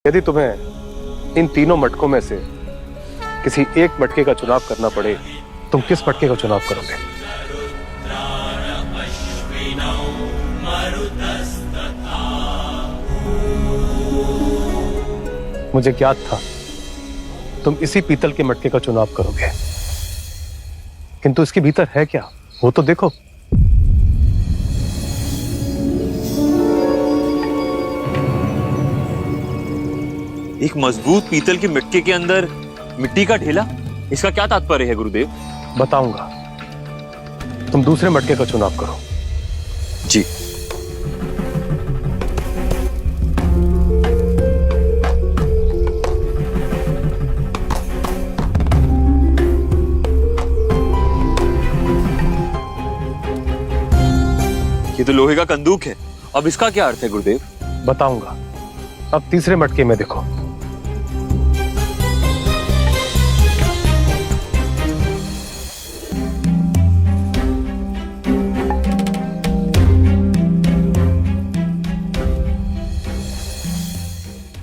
यदि तुम्हें इन तीनों मटकों में से किसी एक मटके का चुनाव करना पड़े, तुम किस मटके का चुनाव करोगे? मुझे ज्ञात था तुम इसी पीतल के मटके का चुनाव करोगे, किंतु इसके भीतर है क्या, वो तो देखो। एक मजबूत पीतल के मटके के अंदर मिट्टी का ढेला, इसका क्या तात्पर्य है गुरुदेव? बताऊंगा, तुम दूसरे मटके का चुनाव करो। जी। ये तो लोहे का कंदूक है, अब इसका क्या अर्थ है गुरुदेव? बताऊंगा, अब तीसरे मटके में देखो।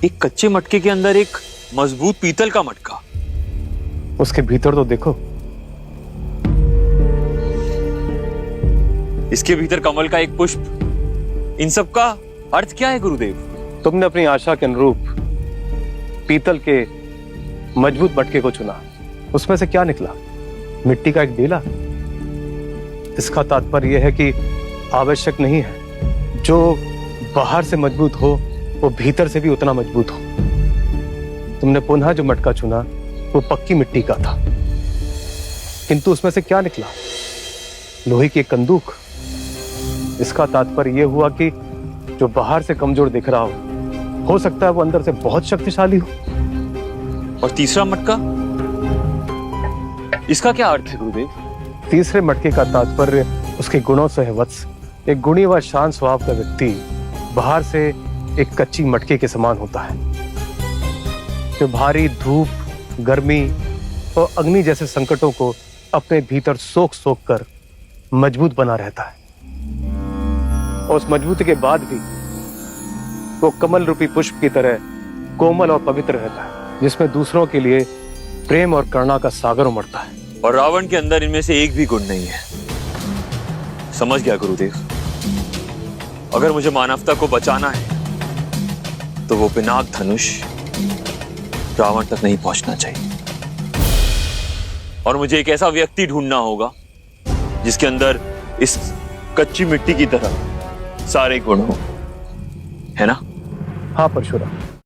एक कच्चे मटके के अंदर एक मजबूत पीतल का मटका, उसके भीतर तो देखो। इसके भीतर कमल का एक पुष्प, इन सब का अर्थ क्या है गुरुदेव? तुमने अपनी आशा के अनुरूप पीतल के मजबूत मटके को चुना, उसमें से क्या निकला? मिट्टी का एक ढेला। इसका तात्पर्य यह है कि आवश्यक नहीं है जो बाहर से मजबूत हो वो भीतर से भी उतना मजबूत हो। तुमने पुनः जो मटका चुना वो पक्की मिट्टी का था, किंतु उसमें से क्या निकला? लोहे की एक कंदूक। इसका तात्पर्य यह हुआ कि जो बाहर से कमजोर दिख रहा हो सकता है वो अंदर से बहुत शक्तिशाली हो। और तीसरा मटका, इसका क्या अर्थ है गुरुदेव? तीसरे मटके का तात्पर्य उसके गुणों से है वत्स। एक गुणी व शांत स्वभाव का व्यक्ति बाहर से एक कच्ची मटके के समान होता है, जो भारी धूप, गर्मी और अग्नि जैसे संकटों को अपने भीतर सोख सोख कर मजबूत बना रहता है। और उस मजबूती के बाद भी वो कमल रूपी पुष्प की तरह कोमल और पवित्र रहता है, जिसमें दूसरों के लिए प्रेम और करुणा का सागर उमड़ता है। और रावण के अंदर इनमें से एक भी गुण नहीं है। समझ गया गुरुदेव। अगर मुझे मानवता को बचाना है तो वो पिनाक धनुष रावण तक नहीं पहुंचना चाहिए, और मुझे एक ऐसा व्यक्ति ढूंढना होगा जिसके अंदर इस कच्ची मिट्टी की तरह सारे गुण हो, है ना? हाँ परशुराम,